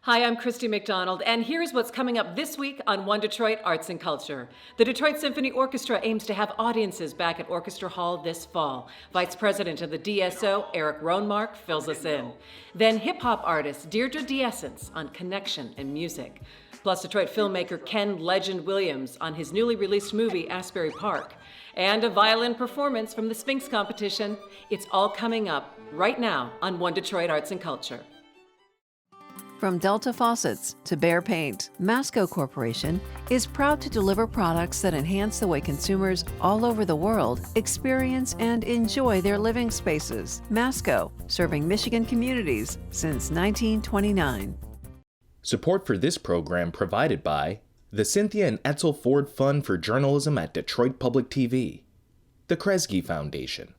Hi, I'm Christy McDonald, and here's what's coming up this week on One Detroit Arts and Culture. The Detroit Symphony Orchestra aims to have audiences back at Orchestra Hall this fall. Vice President of the DSO, Erik Ronmark, fills us in. Then hip-hop artist Deidre D.S on connection and music. Plus Detroit filmmaker Ken Legend Williams on his newly released movie, Asbury Park. And a violin performance from the Sphinx competition. It's all coming up right now on One Detroit Arts and Culture. From Delta Faucets to Behr Paint, MASCO Corporation is proud to deliver products that enhance the way consumers all over the world experience and enjoy their living spaces. MASCO, serving Michigan communities since 1929. Support for this program provided by the Cynthia and Edsel Ford Fund for Journalism at Detroit Public TV, the KRESGE Foundation,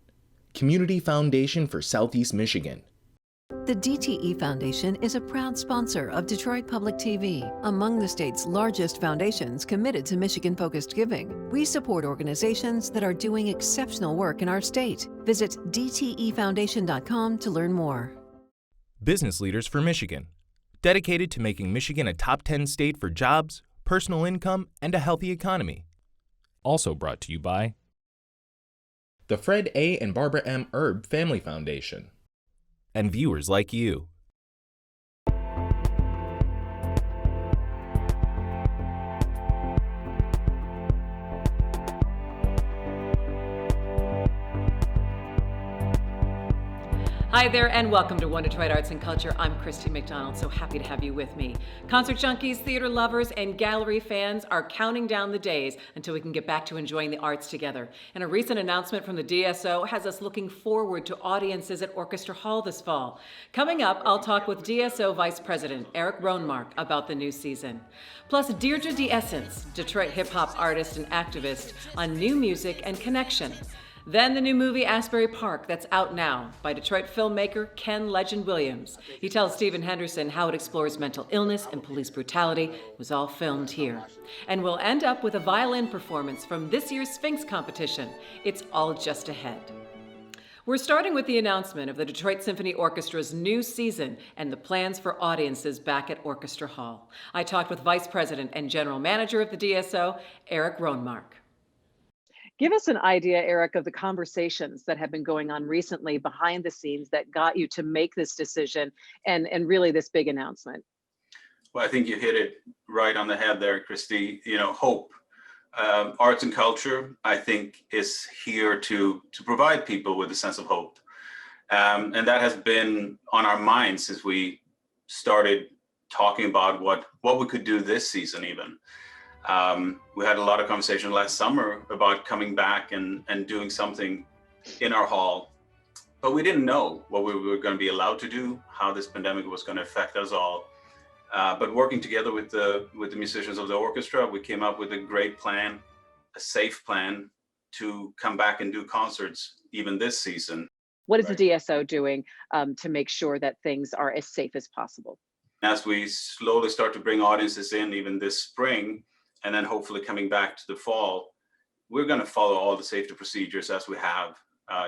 Community Foundation for Southeast Michigan. The DTE Foundation is a proud sponsor of Detroit Public TV, among the state's largest foundations committed to Michigan-focused giving. We support organizations that are doing exceptional work in our state. Visit dtefoundation.com to learn more. Business Leaders for Michigan, dedicated to making Michigan a top 10 state for jobs, personal income, and a healthy economy. Also brought to you by the Fred A. and Barbara M. Erb Family Foundation. And viewers like you. Hi there, and welcome to One Detroit Arts and Culture. I'm Christy McDonald, so happy to have you with me. Concert junkies, theater lovers, and gallery fans are counting down the days until we can get back to enjoying the arts together. And a recent announcement from the DSO has us looking forward to audiences at Orchestra Hall this fall. Coming up, I'll talk with DSO Vice President Erik Ronmark about the new season. Plus, Deidre D.S, Detroit hip-hop artist and activist, on new music and connection. Then the new movie Asbury Park that's out now by Detroit filmmaker Ken Legend Williams. He tells Stephen Henderson how it explores mental illness and police brutality. It was all filmed here. And we'll end up with a violin performance from this year's Sphinx competition. It's all just ahead. We're starting with the announcement of the Detroit Symphony Orchestra's new season and the plans for audiences back at Orchestra Hall. I talked with Vice President and General Manager of the DSO, Erik Ronmark. Give us an idea, Erik, of the conversations that have been going on recently behind the scenes that got you to make this decision and really this big announcement. Well, I think you hit it right on the head there, Christy. Hope. Arts and culture, I think, is here to provide people with a sense of hope. And that has been on our minds since we started talking about what we could do this season even. We had a lot of conversation last summer about coming back and doing something in our hall, but we didn't know what we were going to be allowed to do, how this pandemic was going to affect us all. But working together with the musicians of the orchestra, we came up with a great plan, a safe plan to come back and do concerts even this season. What is the DSO doing to make sure that things are as safe as possible? As we slowly start to bring audiences in even this spring, and then hopefully coming back to the fall, we're going to follow all the safety procedures as we have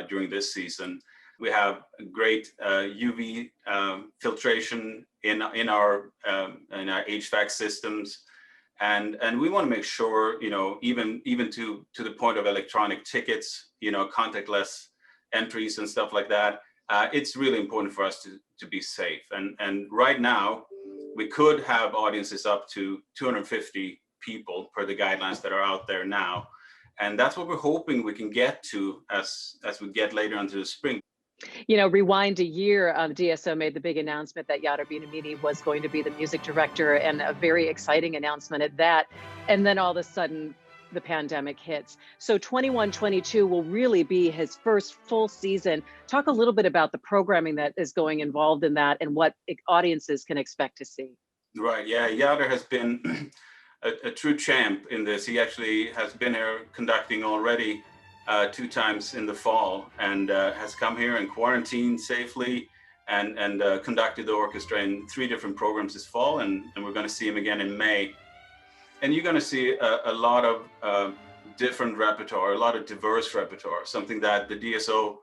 during this season. We have great UV filtration in our HVAC systems, and we want to make sure, even to the point of electronic tickets, contactless entries and stuff like that. It's really important for us to be safe. And right now, we could have audiences up to 250 people per the guidelines that are out there now. And that's what we're hoping we can get to as we get later into the spring. Rewind a year, DSO made the big announcement that Yada Binamini was going to be the music director, and a very exciting announcement at that. And then all of a sudden, the pandemic hits. So 21-22 will really be his first full season. Talk a little bit about the programming that is going involved in that and what audiences can expect to see. Right, yeah, Yada has been a true champ in this. He actually has been here conducting already 2 times in the fall, and has come here and quarantined safely and conducted the orchestra in 3 different programs this fall, and we're going to see him again in May. And you're going to see a lot of different repertoire, a lot of diverse repertoire, something that the DSO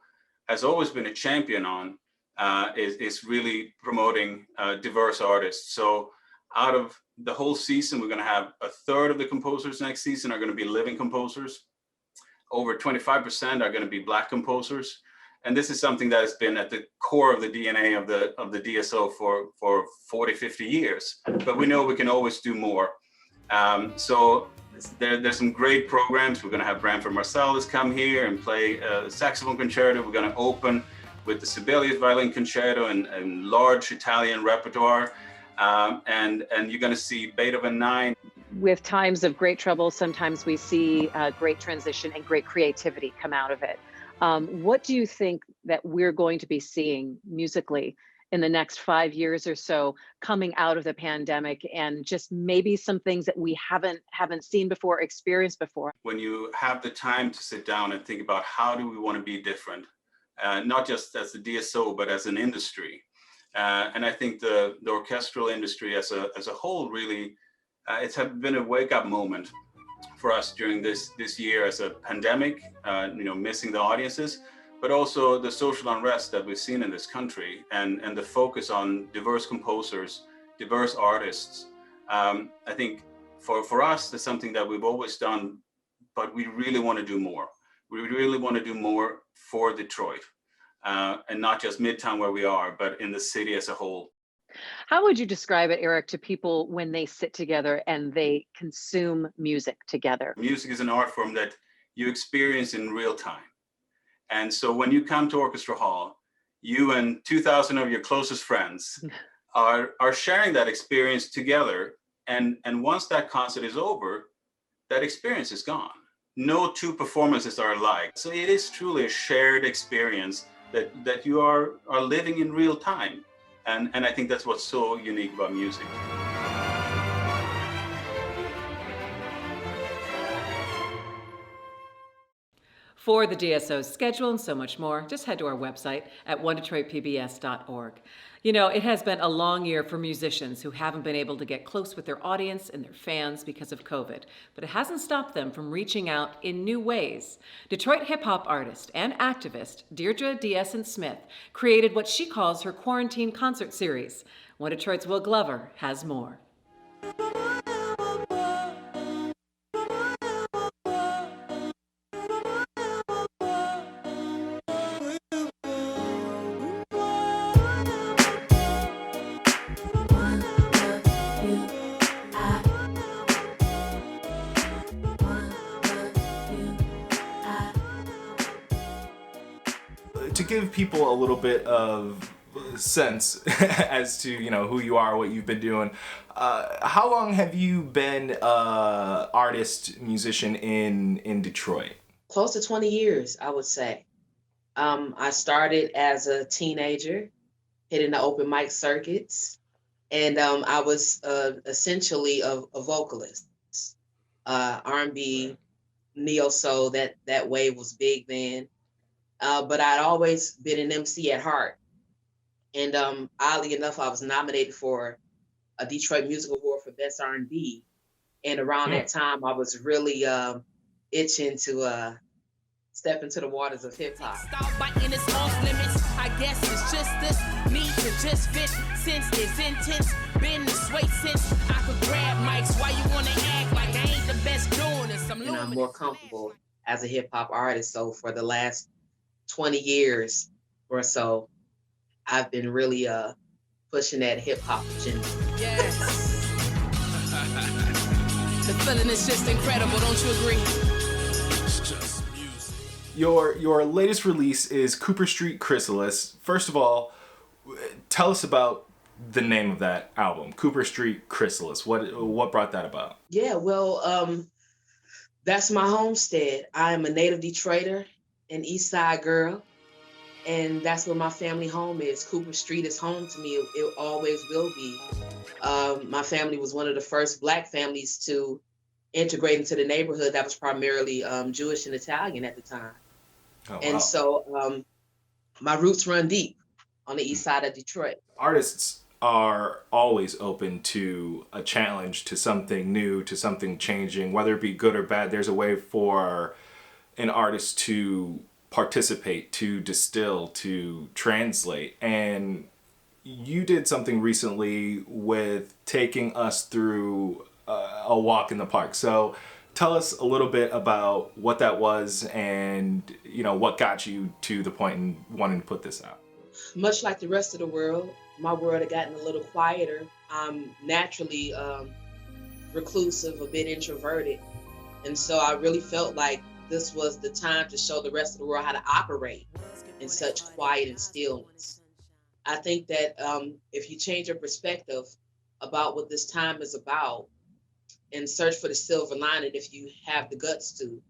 has always been a champion on. is really promoting diverse artists. So out of the whole season, we're going to have a third of the composers next season are going to be living composers. Over 25% are going to be Black composers. And this is something that has been at the core of the DNA of the DSO for 40, 50 years. But we know we can always do more. So there's some great programs. We're going to have Branford Marsalis come here and play a saxophone concerto. We're going to open with the Sibelius Violin Concerto and large Italian repertoire. And you're going to see Beethoven 9. With times of great trouble, sometimes we see great transition and great creativity come out of it. What do you think that we're going to be seeing musically in the next 5 years or so coming out of the pandemic, and just maybe some things that we haven't seen before, experienced before? When you have the time to sit down and think about how do we want to be different, not just as the DSO, but as an industry. And I think the orchestral industry as a whole really, it's been a wake-up moment for us during this year as a pandemic, missing the audiences, but also the social unrest that we've seen in this country, and the focus on diverse composers, diverse artists. I think for us, that's something that we've always done, but we really want to do more. We really want to do more for Detroit, and not just Midtown where we are, but in the city as a whole. How would you describe it, Erik, to people when they sit together and they consume music together? Music is an art form that you experience in real time. And so when you come to Orchestra Hall, you and 2,000 of your closest friends are sharing that experience together. And once that concert is over, that experience is gone. No two performances are alike. So it is truly a shared experience that you are living in real time. And I think that's what's so unique about music. For the DSO's schedule and so much more, just head to our website at onedetroitpbs.org. You know, it has been a long year for musicians who haven't been able to get close with their audience and their fans because of COVID, but it hasn't stopped them from reaching out in new ways. Detroit hip-hop artist and activist Deidre D.S. Smith created what she calls her quarantine concert series. One Detroit's Will Glover has more. To give people a little bit of sense as to who you are, what you've been doing, how long have you been an artist, musician in Detroit? Close to 20 years, I would say. I started as a teenager, hitting the open mic circuits, and I was essentially a vocalist. R&B, neo-soul, that wave was big then. But I'd always been an MC at heart. And oddly enough, I was nominated for a Detroit Music Award for Best R&B. And around that time, I was really itching to step into the waters of hip hop. Start biting its off limits. I guess it's just this need to just fit since it's intense. Been this way since I could grab mics. Why you wanna act like I ain't the best doing this? And I'm more comfortable as a hip hop artist. So for the last 20 years or so, I've been really pushing that hip hop agenda. Yes. The feeling is just incredible, don't you agree? It's just music. Your latest release is Cooper Street Chrysalis. First of all, tell us about the name of that album, Cooper Street Chrysalis. What brought that about? Yeah, well, that's my homestead. I am a native Detroiter, an East Side girl, and that's where my family home is. Cooper Street is home to me. It always will be. My family was one of the first Black families to integrate into the neighborhood that was primarily Jewish and Italian at the time. Oh, wow. And so my roots run deep on the East Side of Detroit. Artists are always open to a challenge, to something new, to something changing, whether it be good or bad. There's a way for an artist to participate, to distill, to translate. And you did something recently with taking us through a walk in the park. So tell us a little bit about what that was and, you know, what got you to the point in wanting to put this out. Much like the rest of the world, my world had gotten a little quieter. I'm naturally reclusive, a bit introverted. And so I really felt like this was the time to show the rest of the world how to operate in such quiet and stillness. I think that if you change your perspective about what this time is about and search for the silver lining, if you have the guts to,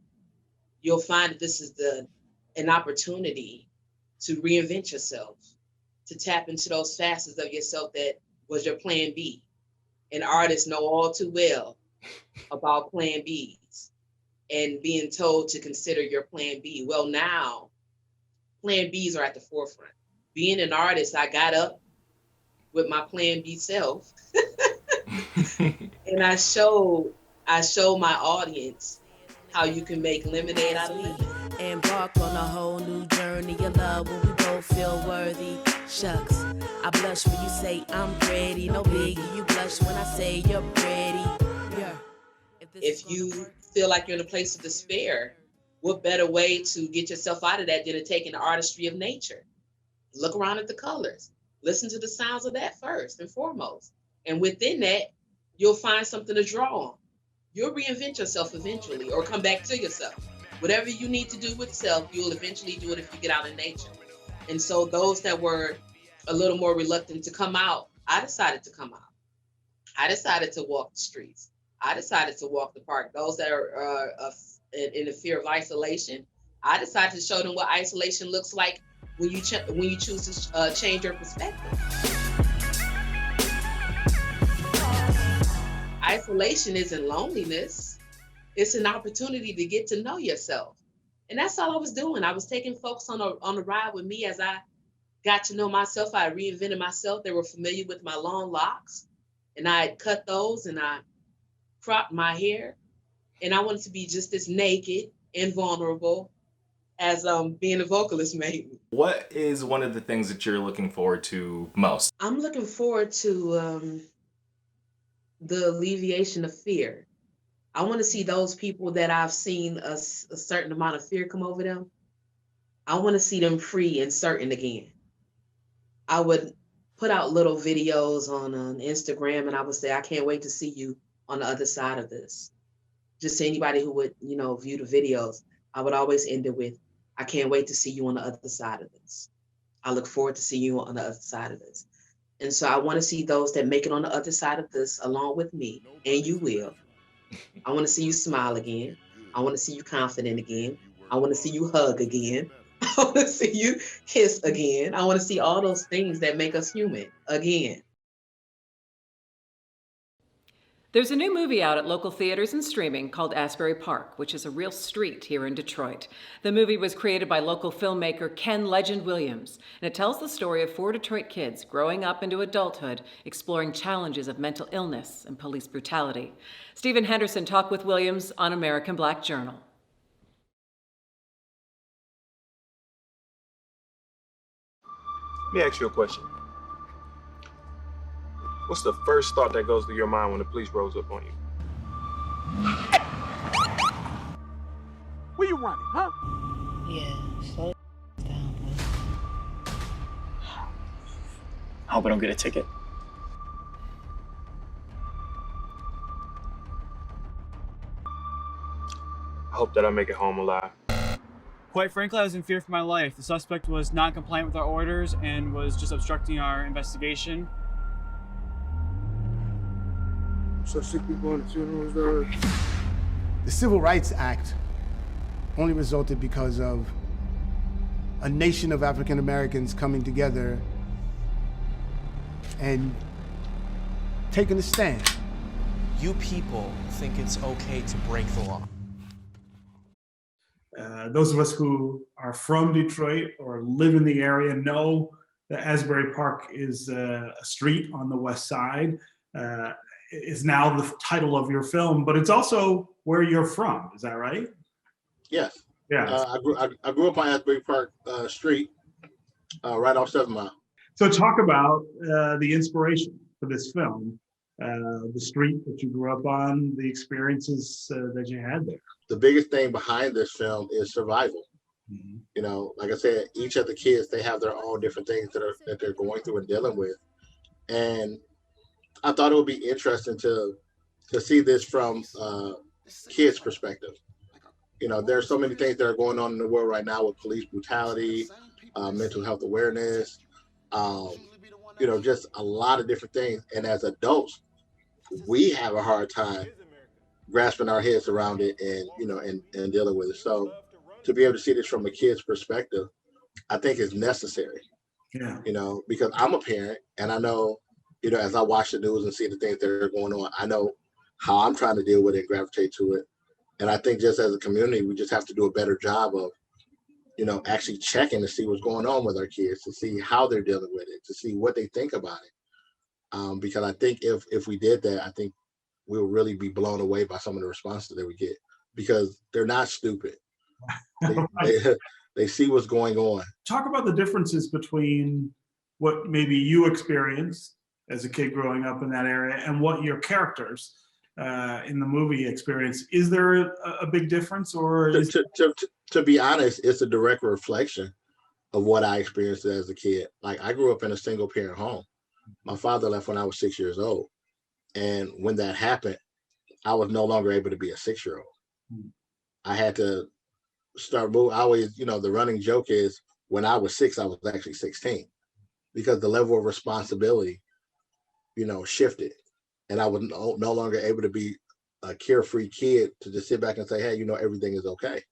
you'll find that this is an opportunity to reinvent yourself, to tap into those facets of yourself that was your plan B. And artists know all too well about plan Bs and being told to consider your plan B. Well, now plan Bs are at the forefront. Being an artist, I got up with my plan B self and I showed my audience how you can make lemonade out of lemon. Embark on a whole new journey of love where we both feel worthy. Shucks, I blush when you say I'm pretty. No biggie, you blush when I say you're pretty. Yeah. If you feel like you're in a place of despair, what better way to get yourself out of that than to take in the artistry of nature? Look around at the colors. Listen to the sounds of that first and foremost. And within that, you'll find something to draw on. You'll reinvent yourself eventually or come back to yourself. Whatever you need to do with self, you'll eventually do it if you get out in nature. And so those that were a little more reluctant to come out, I decided to come out. I decided to walk the streets. I decided to walk the park. Those that are in the fear of isolation, I decided to show them what isolation looks like when you choose to change your perspective. Isolation isn't loneliness. It's an opportunity to get to know yourself. And that's all I was doing. I was taking folks on a ride with me as I got to know myself. I reinvented myself. They were familiar with my long locks. And I had cut those and I cropped my hair. And I wanted to be just as naked and vulnerable as being a vocalist made me. What is one of the things that you're looking forward to most? I'm looking forward to the alleviation of fear. I want to see those people that I've seen a certain amount of fear come over them. I want to see them free and certain again. I would put out little videos on Instagram and I would say, I can't wait to see you on the other side of this. Just to anybody who would, view the videos, I would always end it with, I can't wait to see you on the other side of this. I look forward to seeing you on the other side of this. And so I want to see those that make it on the other side of this along with me, and you will. I want to see you smile again. I want to see you confident again. I want to see you hug again. I want to see you kiss again. I want to see all those things that make us human again. There's a new movie out at local theaters and streaming called Asbury Park, which is a real street here in Detroit. The movie was created by local filmmaker Ken Legend Williams, and it tells the story of 4 Detroit kids growing up into adulthood, exploring challenges of mental illness and police brutality. Stephen Henderson talked with Williams on American Black Journal. Let me ask you a question. What's the first thought that goes through your mind when the police rolls up on you? Where you running, huh? Yeah, slow down, please. I hope I don't get a ticket. I hope that I make it home alive. Quite frankly, I was in fear for my life. The suspect was not compliant with our orders and was just obstructing our investigation. So sick people on the funerals. The Civil Rights Act only resulted because of a nation of African Americans coming together and taking a stand. You people think it's okay to break the law. Those of us who are from Detroit or live in the area know that Asbury Park is a street on the west side. Is now the title of your film, but it's also where you're from. Is that right? Yes, Yeah. I grew up on Asbury Park Street, right off 7 Mile. So talk about the inspiration for this film, the street that you grew up on, the experiences that you had there. The biggest thing behind this film is survival. Mm-hmm. You know, like I said, each of the kids, they have their own different things that they're going through and dealing with. And I thought it would be interesting to see this from kids' perspective. You know, there's so many things that are going on in the world right now with police brutality, mental health awareness, you know, just a lot of different things. And as adults, we have a hard time grasping our heads around it and, you know, and dealing with it. So to be able to see this from a kid's perspective, I think is necessary. Yeah. You know, because I'm a parent and I know, you know, as I watch the news and see the things that are going on, I know how I'm trying to deal with it and gravitate to it. And I think just as a community, we just have to do a better job of, you know, actually checking to see what's going on with our kids, to see how they're dealing with it, to see what they think about it. Because I think if we did that, I think we'll really be blown away by some of the responses that we get, because they're not stupid. They see what's going on. Talk about the differences between what maybe you experienced as a kid growing up in that area and what your characters in the movie experience. Is there a big difference, or to be honest, it's a direct reflection of what I experienced as a kid. Like, I grew up in a single parent home. My father left when I was 6 years old. And when that happened, I was no longer able to be a 6-year-old. I had to start moving. I always, you know, the running joke is when I was 6, I was actually 16, because the level of responsibility, you know, shifted. And I was no longer able to be a carefree kid to just sit back and say, hey, you know, everything is okay.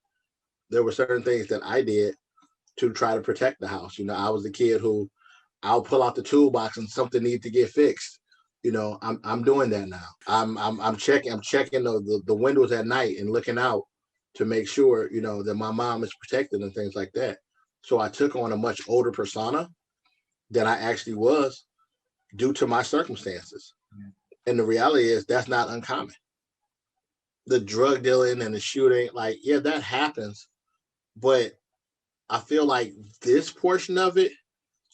There were certain things that I did to try to protect the house. You know, I was the kid who I'll pull out the toolbox and something needs to get fixed. You know, I'm doing that now. I'm checking the windows at night and looking out to make sure, you know, that my mom is protected and things like that. So I took on a much older persona than I actually was due to my circumstances. Yeah. And the reality is that's not uncommon. The drug dealing and the shooting, like, yeah, that happens. But I feel like this portion of it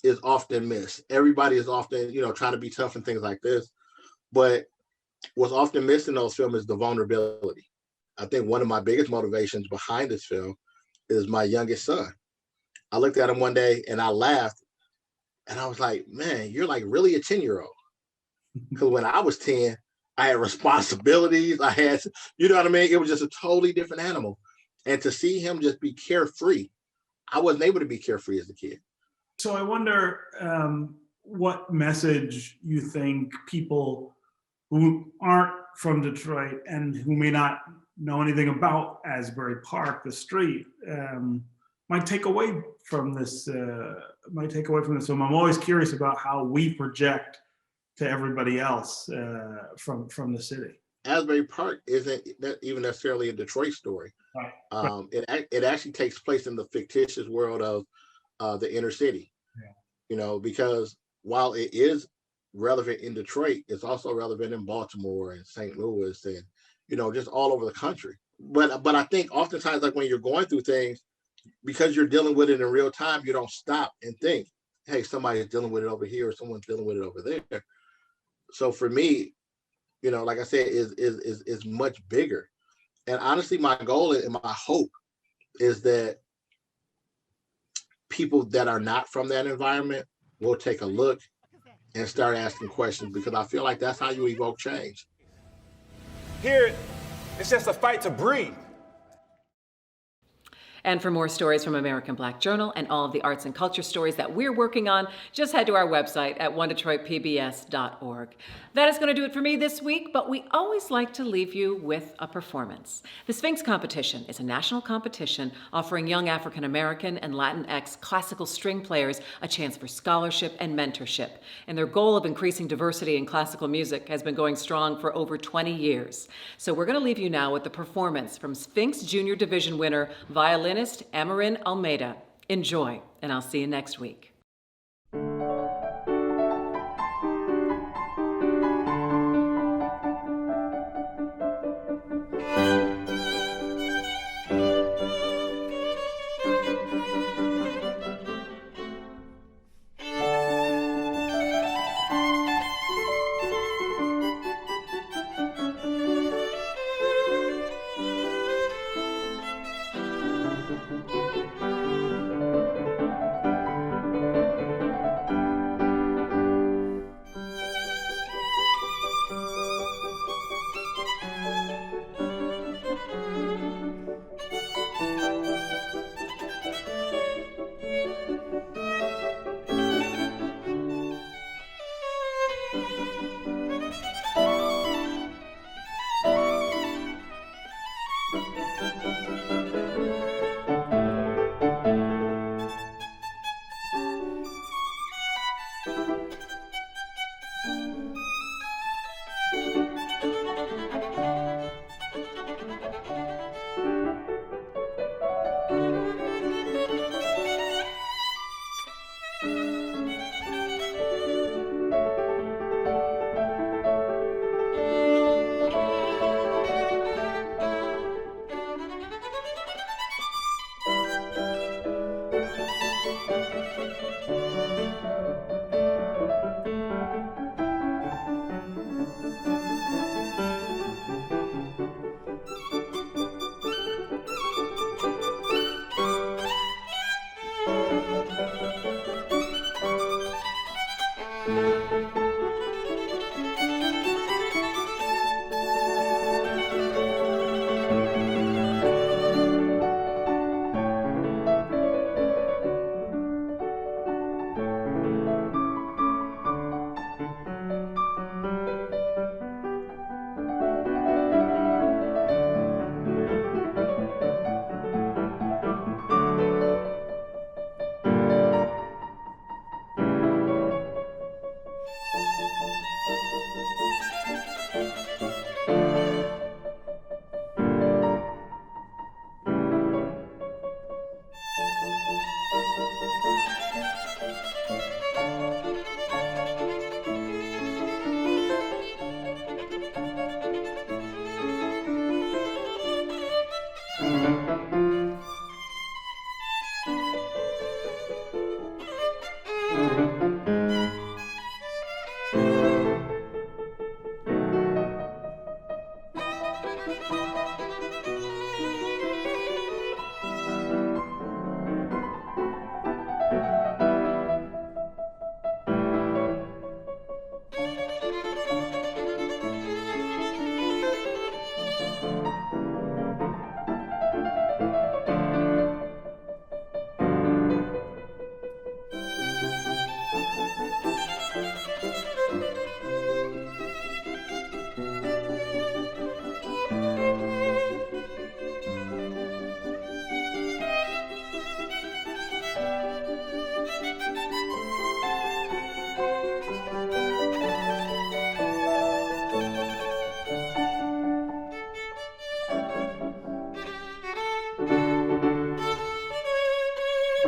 is often missed. Everybody is often, you know, trying to be tough and things like this. But what's often missed in those films is the vulnerability. I think one of my biggest motivations behind this film is my youngest son. I looked at him one day and I laughed and I was like, man, you're like really a 10-year-old. Because when I was 10, I had responsibilities. I had, you know what I mean? It was just a totally different animal. And to see him just be carefree, I wasn't able to be carefree as a kid. So I wonder what message you think people who aren't from Detroit and who may not know anything about Asbury Park, the street, might take away from this. film. I'm always curious about how we project to everybody else from the city. Asbury Park isn't even necessarily a Detroit story. Right. It actually takes place in the fictitious world of the inner city. Yeah. You know, because while it is relevant in Detroit, it's also relevant in Baltimore and St. Louis and, you know, just all over the country. But I think oftentimes, like when you're going through things, because you're dealing with it in real time, you don't stop and think, hey, somebody's dealing with it over here or someone's dealing with it over there. So for me, you know, like I said, is much bigger. And honestly, my goal and my hope is that people that are not from that environment will take a look and start asking questions, because I feel like that's how you evoke change. Here, it's just a fight to breathe. And for more stories from American Black Journal and all of the arts and culture stories that we're working on, just head to our website at onedetroitpbs.org. That is going to do it for me this week, but we always like to leave you with a performance. The Sphinx Competition is a national competition offering young African American and Latinx classical string players a chance for scholarship and mentorship. And their goal of increasing diversity in classical music has been going strong for over 20 years. So we're going to leave you now with the performance from Sphinx Junior Division winner, violinist Amaryn Olmeda. Enjoy, and I'll see you next week.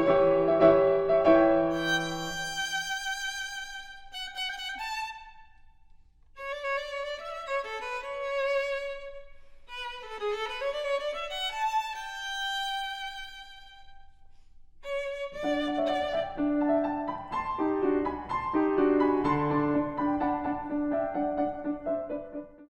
you.